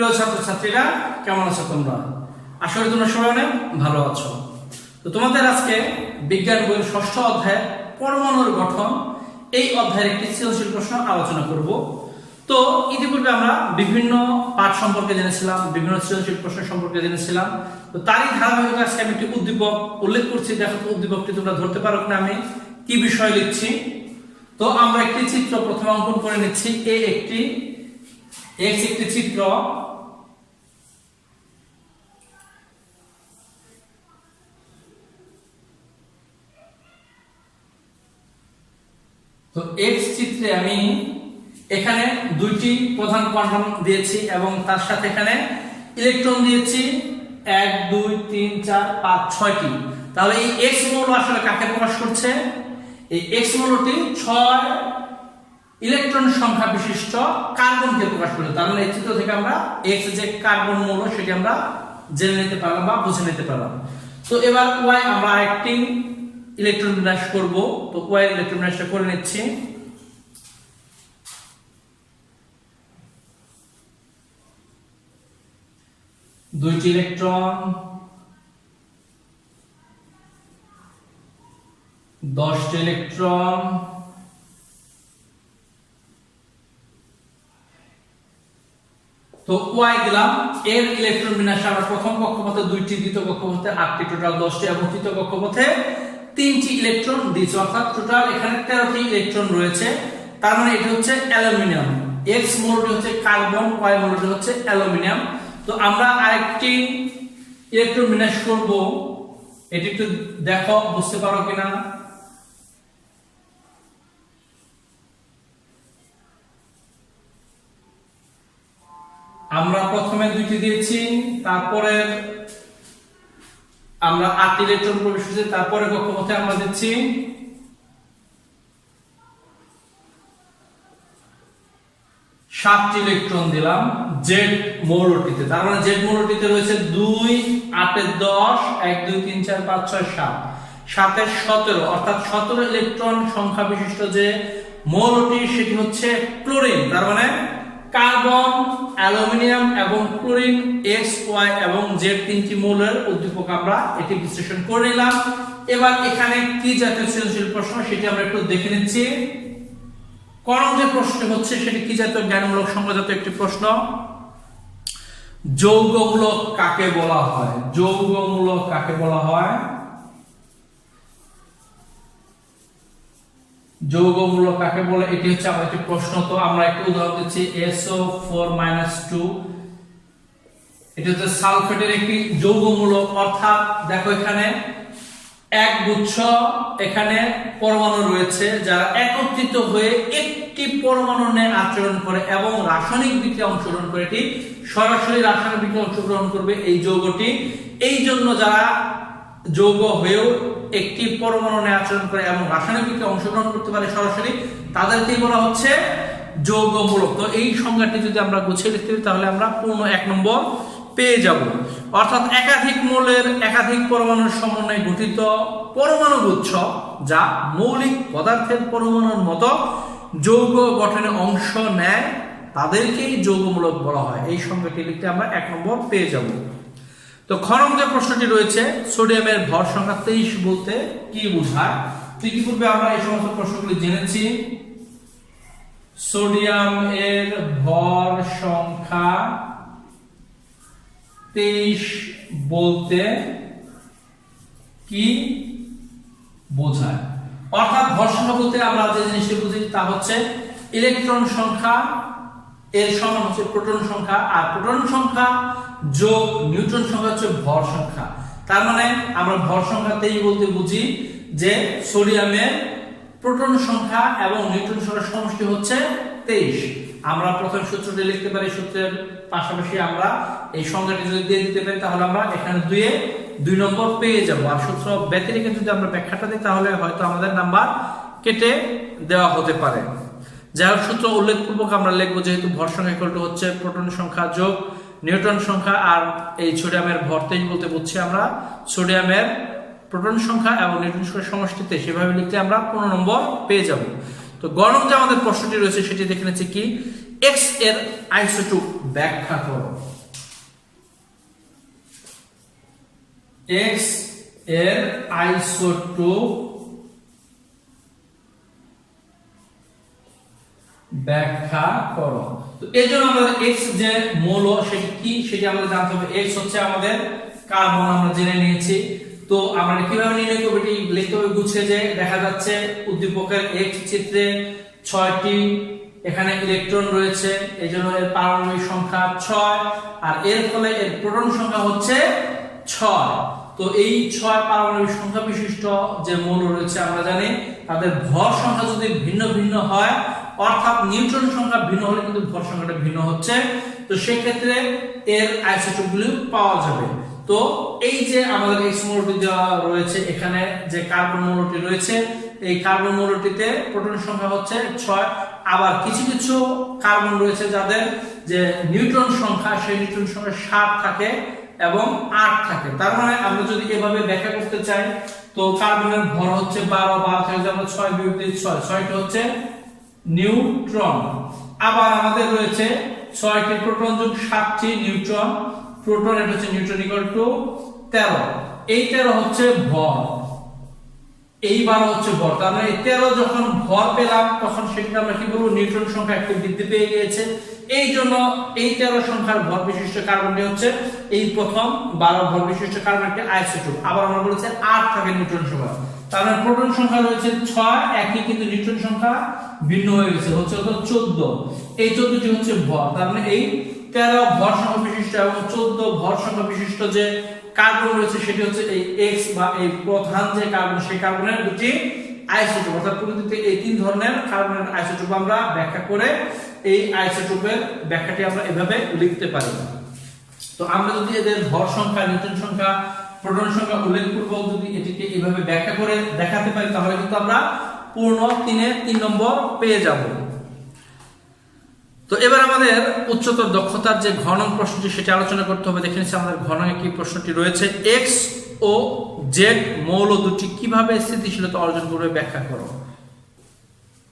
প্রিয় ছাত্রছাত্রীরা, কেমন আছো তোমরা? আশা করি তোমরা সবাই অনেক ভালো আছো। তো তোমাদের আজকে বিজ্ঞান বইয়ের 6ষ্ঠ অধ্যায় পরমাণুর গঠন এই অধ্যায়ের একটি সৃজনশীল প্রশ্ন আলোচনা করব। তো ইতিপূর্বে আমরা বিভিন্ন পাঠ সম্পর্কে জেনেছিলাম, বিভিন্ন সৃজনশীল প্রশ্ন সম্পর্কে জেনেছিলাম। তো তারই ধারাবাহিকতা আজকে আমি একটি উদ্দীপক উল্লেখ করছি। দেখো তো উদ্দীপকটি তোমরা ধরতে পারো কিনা, আমি কি বিষয় লিখছি। তো আমরা একটি চিত্র প্রথমে অঙ্কন করে নিচ্ছি। একটি চিত্র, তো এক্স চিত্রে আমি এখানে দুইটি প্রধান কোয়ান্টাম দিয়েছি এবং তার সাথে এখানে ইলেকট্রন দিয়েছি 1 2 3 4 5 6টি। তাহলে এই এক্স মৌল আসলে কাকে প্রকাশ করছে? এই এক্স মৌলটি 6 ইলেকট্রন সংখ্যা বিশিষ্ট কার্বনকে প্রকাশ করে। তার মানে এই চিত্র থেকে আমরা এক্স যে কার্বন মৌল সেটি আমরা জেনে নিতে পারলাম বা বুঝে নিতে পারলাম। তো এবার ওয়াই আমরা আরেকটি ইলেকট্রন বিন্যাস করব। তো ওয়াই ইলেকট্রন বিন্যাসটা করে নিচ্ছি। দুইটি ইলেকট্রন, 10টি ইলেকট্রন, তো ওয়াই দিলাম। এর ইলেকট্রন বিন্যাস আমরা প্রথম কক্ষপথে 2টি, দ্বিতীয় কক্ষপথে 8টি, টোটাল 10টি এবং তৃতীয় কক্ষপথে 3টি ইলেকট্রন দিয়েছে। অর্থাৎ টোটাল এখানে 13টি ইলেকট্রন রয়েছে। তার মানে এটা হচ্ছে অ্যালুমিনিয়াম। এক্স মৌলটি হচ্ছে কার্বন, ওয়াই মৌলটি হচ্ছে অ্যালুমিনিয়াম। তো আমরা আরেকটি ইলেকট্রন বিন্যাস করব। এটি একটু দেখো, বুঝতে পারো কিনা। আমরা প্রথমে 2টি দিয়েছি, তারপরে আমরা 8টি ইলেকট্রন প্রবেশ করেছি, তারপরে কক্ষপথে আমরা দিচ্ছি 7টি ইলেকট্রন দিলাম জেড মৌলটিতে। তার মানে জেড মৌলটিতে রয়েছে 2 8 এর 10 1 2 3 4 5 6 7 7 এর 17, অর্থাৎ 17 ইলেকট্রন সংখ্যা বিশিষ্ট যে মৌলটি সেটি হচ্ছে ক্লোরিন। তার মানে কার্বন, অ্যালুমিনিয়াম এবং ক্লোরিন, এক্স ওয়াই এবং জেড 3টি মৌলের উদ্দীপক আমরা এটি বিশ্লেষণ করে নিলাম। এবার এখানে কি জাতীয় সৃজনশীল প্রশ্ন সেটি আমরা একটু দেখে নিচ্ছি। করণ যে প্রশ্নটি হচ্ছে সেটি কি জাতীয়? জ্ঞানমূলক সংখ্যাজাতীয় একটি প্রশ্ন। যৌগমূলক কাকে বলা হয়? যৌগমূলক কাকে বলা হয়? যৌগমূলক কাকে বলে, এটি হচ্ছে আমার একটি প্রশ্ন। তো আমরা একটু উদাহরণ দিচ্ছি। SO4-2 এটি হচ্ছে সালফেটের একটি যৌগমূলক। অর্থাৎ দেখো এখানে এক গুচ্ছ এখানে পরমাণু রয়েছে যারা একত্রিত হয়ে একটি পরমাণু নিয়ে আচরণ করে এবং রাসায়নিক বিক্রিয়া অংশগ্রহণ করে। এটি সরাসরি রাসায়নিক বিক্রিয়া অংশগ্রহণ করবে এই যৌগটি। এই জন্য যারা যৌগ হয়েও একটি পরমাণু নিয়ে আচরণ করে এবং রাসায়নিক বিক্রিয়া অংশগ্রহণ করতে পারে সরাসরি, তাদেরকেই বলা হচ্ছে যৌগমূলক। তো এই সংজ্ঞাটি যদি আমরা গুছিয়ে লিখতে পারি তাহলে আমরা পূর্ণ 1 নম্বর পেয়ে যাব। অর্থাৎ একাধিক মৌলের একাধিক পরমাণুর সমন্বয়ে গঠিত পরমাণু গুচ্ছ যা মৌলিক পদার্থের পরমাণুর মতো যৌগ গঠনে অংশ নেয় তাদেরকেই যৌগমূলক বলা হয়। এই সংজ্ঞাটি লিখতে আমরা 1 নম্বর পেয়ে যাব। তো খ নম্বর যে প্রশ্নটি রয়েছে, সোডিয়ামের ভর সংখ্যা 23 বলতে কি বোঝায়? তো ইতিপূর্বে আমরা এই সমস্ত প্রশ্নগুলি জেনেছি। সোডিয়াম এর ভর সংখ্যা 23 বলতে কি বোঝায়? অর্থাৎ ভর সংখ্যা বলতে আমরা যে জিনিসটি বুঝি তা হচ্ছে ইলেকট্রন সংখ্যা এর সমান হচ্ছে প্রোটন সংখ্যা, আর প্রোটন সংখ্যা যোগ নিউট্রন সংখ্যা হচ্ছে ভর সংখ্যা। তার মানে আমরা ভর সংখ্যা 23 বলতে বুঝি যে সোডিয়ামের প্রোটন সংখ্যা এবং নিউট্রন সংখ্যার সমষ্টি হচ্ছে 23। আমরা প্রথম সূত্রটি লিখতে পারি, সূত্রের পাশাপাশি আমরা এই সংখ্যাটি যদি দিয়ে দিতে পারি তাহলে আমরা এখানে 2 নম্বর পেয়ে যাব। আর সূত্র ব্যতিরেকে যদি আমরা ব্যাখ্যাটা দিই তাহলে হয়তো আমাদের নাম্বার কেটে দেওয়া হতে পারে। যাই হোক, সূত্র উল্লেখপূর্বক আমরা লিখবো, যেহেতু ভর সংখ্যা ইকুয়াল টু হচ্ছে প্রোটন সংখ্যা যোগ নিউট্রন সংখ্যা, আর এই সোডিয়ামের ভর 23 বলতে বুঝছি আমরা সোডিয়ামের প্রোটন সংখ্যা এবং নিউট্রন সংখ্যার সমষ্টিতে, সেভাবে লিখলে আমরা 15 নম্বর পেয়ে যাব। তো গ নম্বরে যে আমাদের প্রশ্নটি রয়েছে সেটি দেখে নিচ্ছি কি, এক্স এর আইসোটোপ ব্যাখ্যা করো। x এর আইসোটোপ ব্যাখ্যা করো। তো এই জন্য আমাদের x যে মৌল সেটি কি সেটি আমাদের জানতে হবে। x হচ্ছে আমাদের কার্বন, আমরা জেনে নিয়েছি। তো আমরা কিভাবে নির্ণয় করব এটি লিখতে হবে গুছিয়ে। যে দেখা যাচ্ছে উদ্দীপকের x চিত্রে 6টি এখানে ইলেকট্রন রয়েছে, এইজন্য এর পারমাণবিক সংখ্যা 6, আর এর ফলে এর প্রোটন সংখ্যা হচ্ছে 6। তো এই 6 পারমাণবিক সংখ্যা বিশিষ্ট যে মৌল রয়েছে আমরা জানি তাদের ভর সংখ্যা যদি ভিন্ন ভিন্ন হয়, অর্থাৎ নিউট্রন সংখ্যা ভিন্ন হলে কিন্তু ভর সংখ্যাটা ভিন্ন হচ্ছে, তো সেই ক্ষেত্রে এর আইসোটোপগুলো পাওয়া যাবে। তো এই যে আমাদের x মৌলটি দেওয়া রয়েছে, এখানে যে কার্বন মৌলটি রয়েছে এই কার্বন মৌলটিতে প্রোটন সংখ্যা হচ্ছে 6। আবার কিছু কিছু কার্বন রয়েছে যাদের যে নিউট্রন সংখ্যা সেই নিউট্রন সংখ্যা 7 থাকে এবং 8 থাকে। তার মানে আমরা যদি এভাবে ব্যাখ্যা করতে চাই, তো কার্বনের ভর হচ্ছে 12 থেকে আমরা 6 বিয়োগ দিই 6, 6টি হচ্ছে নিউট্রন। আবার আমাদের রয়েছে 6টি প্রোটন যোগ 7টি নিউট্রন। প্রোটন এটা হচ্ছে নিউট্রন ইকুয়াল টু 13। এই 13 হচ্ছে ভর, এই 12 হচ্ছে ভর। তার মানে এই 13 যখন ভর পেলাম তখন সেটা আমরা কি বলবো, নিউট্রন সংখ্যা একটু বৃদ্ধি পেয়ে গিয়েছে। এই জন্য এই 13 সংখ্যার ভর বিশিষ্ট কার্বনটি হচ্ছে এই প্রথম 12 ভর বিশিষ্ট কার্বনটি আইসোটোপ। আবার আমরা বলেছি 8 থাকে নিউট্রন সংখ্যা, তার মানে প্রোটন সংখ্যা রয়েছে 6 একই, কিন্তু নিউট্রন সংখ্যা ভিন্ন হয়ে গেছে, হচ্ছে 14। এই 14টি হচ্ছে ভর। তার মানে এই 13 ভর সংখ্যা বিশিষ্ট এবং 14 ভর সংখ্যা বিশিষ্ট যে কার্বন রয়েছে সেটি হচ্ছে এই x বা এই প্রধান যে কার্বন, সেই কার্বনের দুটি আইসোটোপ। অর্থাৎ প্রকৃতিতে এই 3 ধরনের কার্বনের আইসোটোপ আমরা ব্যাখ্যা করে এই আইসোটোপের ব্যাখ্যাটি আমরা এভাবে লিখতে পারি। তো আমরা যদি এদের ভর সংখ্যা, নিউট্রন সংখ্যা, প্রোটন সংখ্যা উল্লেখপূর্বক যদি এটিকে এইভাবে ব্যাখ্যা করে দেখাতে পারি তাহলে কিন্তু আমরা পূর্ণ 3 নম্বর পেয়ে যাব। তো এবার আমাদের উচ্চতর দক্ষতার যে ঘনক প্রশ্নটি সেটা আলোচনা করতে হবে। দেখে নিচ্ছি আমাদের ঘনকে কি প্রশ্নটি রয়েছে। x ও z মৌল দুটি কিভাবে স্থিতিশীলতা অর্জন করবে ব্যাখ্যা করো।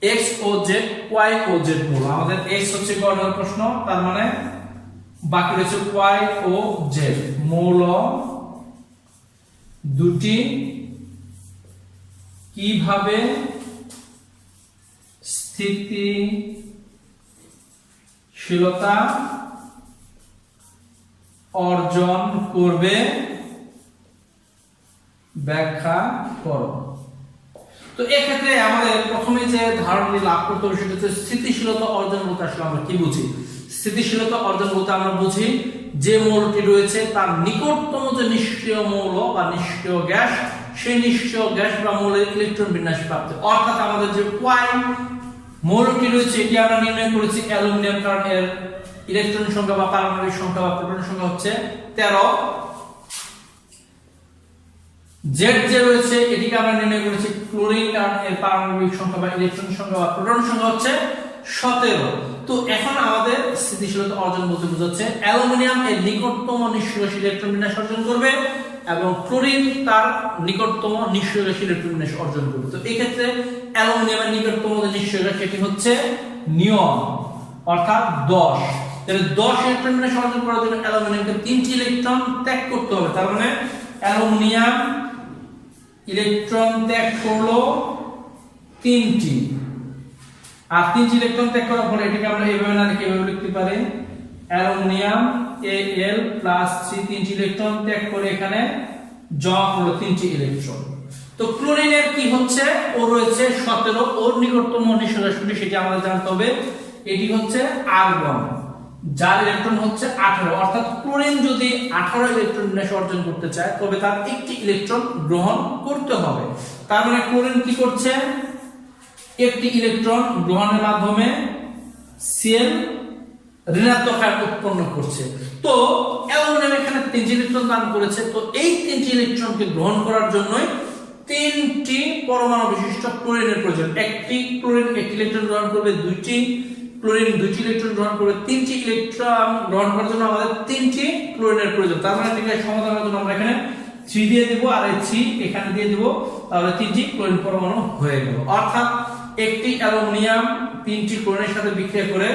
x ও z, y ও z মৌল, আমাদের x হচ্ছে ঘনক প্রশ্ন, তার মানে বাকি রয়েছে y ও z মৌল দুটি কিভাবে স্থিতিশীলতা অর্জন করবে ব্যাখ্যা করো। তো এক্ষেত্রে আমাদের প্রথমে যে ধারণাটি লাভ করতে হবে সেটা হচ্ছে স্থিতিশীলতা অর্জন বলতে আসলে আমরা কি বুঝি। স্থিতিশীলতা অর্জন বলতে আমরা বুঝি যে মৌলটি রয়েছে তার নিকটতম যে নিষ্ক্রিয় মৌল বা নিষ্ক্রিয় গ্যাস, সেই নিষ্ক্রিয় গ্যাস বা মৌলের ইলেকট্রন বিন্যাস প্রাপ্ত। অর্থাৎ আমাদের যে y মৌলটি রয়েছে এটি আমরা নির্ণয় করেছি অ্যালুমিনিয়াম, কারণ এর ইলেকট্রন সংখ্যা বা পারমাণবিক সংখ্যা বা প্রোটন সংখ্যা হচ্ছে 13। z যে রয়েছে এটিকে আমরা নির্ণয় করেছি ক্লোরিন, কারণ এর পারমাণবিক সংখ্যা বা ইলেকট্রন সংখ্যা বা প্রোটন সংখ্যা হচ্ছে 17। তো এখন আমাদের স্থিতিশীলতা অর্জন বলতে বোঝাচ্ছে অ্যালুমিনিয়াম এর নিকটতম নিষ্ক্রিয় ইলেকট্রন বিন্যাস অর্জন করবে এবং ক্লোরিন তার নিকটতম নিষ্ক্রিয় ইলেকট্রন বিন্যাস অর্জন করবে। তো এই ক্ষেত্রে অ্যালুমিনিয়ামের নিকটতম যে নিষ্ক্রিয় গ্যাস সেটি হচ্ছে নিয়ন, অর্থাৎ 10। তাহলে 10 ইলেকট্রন বিন্যাস অর্জন করার জন্য অ্যালুমিনিয়ামকে 3টি ইলেকট্রন ত্যাগ করতে হবে। তার মানে অ্যালুমিনিয়াম ইলেকট্রন ত্যাগ করলো 3টি, আর 3টি ইলেকট্রন ত্যাগ করার পরে এটাকে আমরা এইভাবে না লিখে এইভাবে লিখতে পারি অ্যালুমিনিয়াম Al+3 3টি ইলেকট্রন ত্যাগ করে এখানে জমা করলো 3টি ইলেকট্রন। তো ক্লোরিনের কি হচ্ছে, ও রয়েছে 17, ওর নিকটতম নিষ্ক্রিয় সেটি আমাদের জানতে হবে। এটি হচ্ছে আর্গন, যার ইলেকট্রন হচ্ছে 18। অর্থাৎ ক্লোরিন যদি 18 ইলেকট্রন বিন্যাস অর্জন করতে চায় তবে তার একটি ইলেকট্রন গ্রহণ করতে হবে। তার মানে ক্লোরিন কি করছে, একটি ইলেকট্রন গ্রহণের মাধ্যমে Cl ঋণাত্মক আয়ন উৎপন্ন করছে। তো অ্যালুমিনিয়াম এখানে 3টি ইলেকট্রন দান করেছে, তো এই 3টি ইলেকট্রনকে গ্রহণ করার জন্যই 3টি পরমাণু বিশিষ্ট ক্লোরিনের প্রয়োজন। একটি ক্লোরিন একটি ইলেকট্রন গ্রহণ করবে, 2টি ক্লোরিন 2টি ইলেকট্রন গ্রহণ করবে, 3টি ইলেকট্রন গ্রহণ করার জন্য আমাদের 3টি ক্লোরিনের প্রয়োজন। তার মানে এটাকে সমাধানের জন্য আমরা এখানে 3 দিয়ে দেব আর এই 3 এখানে দিয়ে দেব, তাহলে 3টি ক্লোরিন পরমাণু হয়ে গেল। অর্থাৎ একটি অ্যালুমিনিয়াম 3টি ক্লোরিনের সাথে বিক্রিয়া করে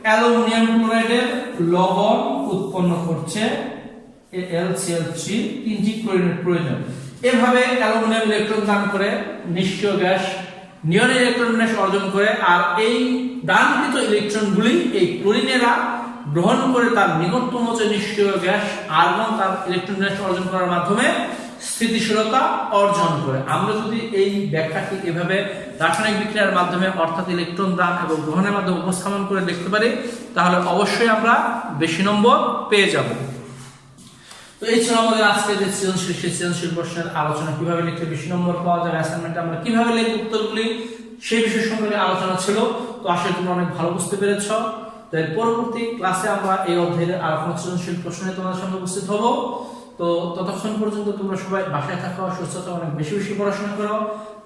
অ্যালুমিনিয়াম ক্লোরাইডের লবণ উৎপন্ন করছে AlCl3 তিনটি ক্লোরিনের প্রয়োজন। এভাবে অ্যালুমিনিয়াম ইলেকট্রন দান করে নিষ্ক্রিয় গ্যাস নিয়নের ইলেকট্রন বিন্যাস অর্জন করে, আর এই দানকৃত ইলেকট্রনগুলি এই ক্লোরিনেরা গ্রহণ করে তার নিকটতম যে নিষ্ক্রিয় গ্যাস আর্গন তার ইলেকট্রন বিন্যাস অর্জন করার মাধ্যমে স্থিতিশীলতা অর্জন করে। আমরা যদি এই ব্যাখ্যাটি এভাবে রাসায়নিক বিক্রিয়ার মাধ্যমে অর্থাৎ ইলেকট্রন দান এবং গ্রহণের মাধ্যমে উপস্থাপন করে দেখতে পারি, তাহলে অবশ্যই আমরা বেশি নম্বর পেয়ে যাব। তো এই ছিল আমাদের আজকে যে সৃজনশীল প্রশ্নের আলোচনা, কিভাবে লিখলে বেশি নম্বর পাওয়া যায়, অ্যাসাইনমেন্টে আমরা কিভাবে লিখব উত্তরগুলি, সেই বিষয় সম্পর্কে আলোচনা ছিল। তো আশা করি তোমরা অনেক ভালো বুঝতে পেরেছ। তো এর পরবর্তী ক্লাসে আমরা এই অধ্যায়ের আর কোনো সৃজনশীল প্রশ্ন নিয়ে তোমাদের সঙ্গে উপস্থিত হব। তো ততক্ষণ পর্যন্ত তোমরা সবাই বাসায় থাকো, সুস্থ থাকো, অনেক বেশি বেশি পড়াশোনা করো,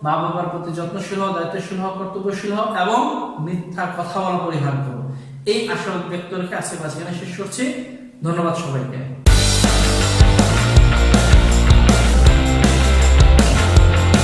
মা বাবার প্রতি যত্নশীল হও, দায়িত্বশীল হও, কর্তব্যশীল হও এবং মিথ্যা কথা বলা পরিহার করো। এই আশা ব্যক্ত রেখে আজকে শেষ করছি। ধন্যবাদ সবাইকে।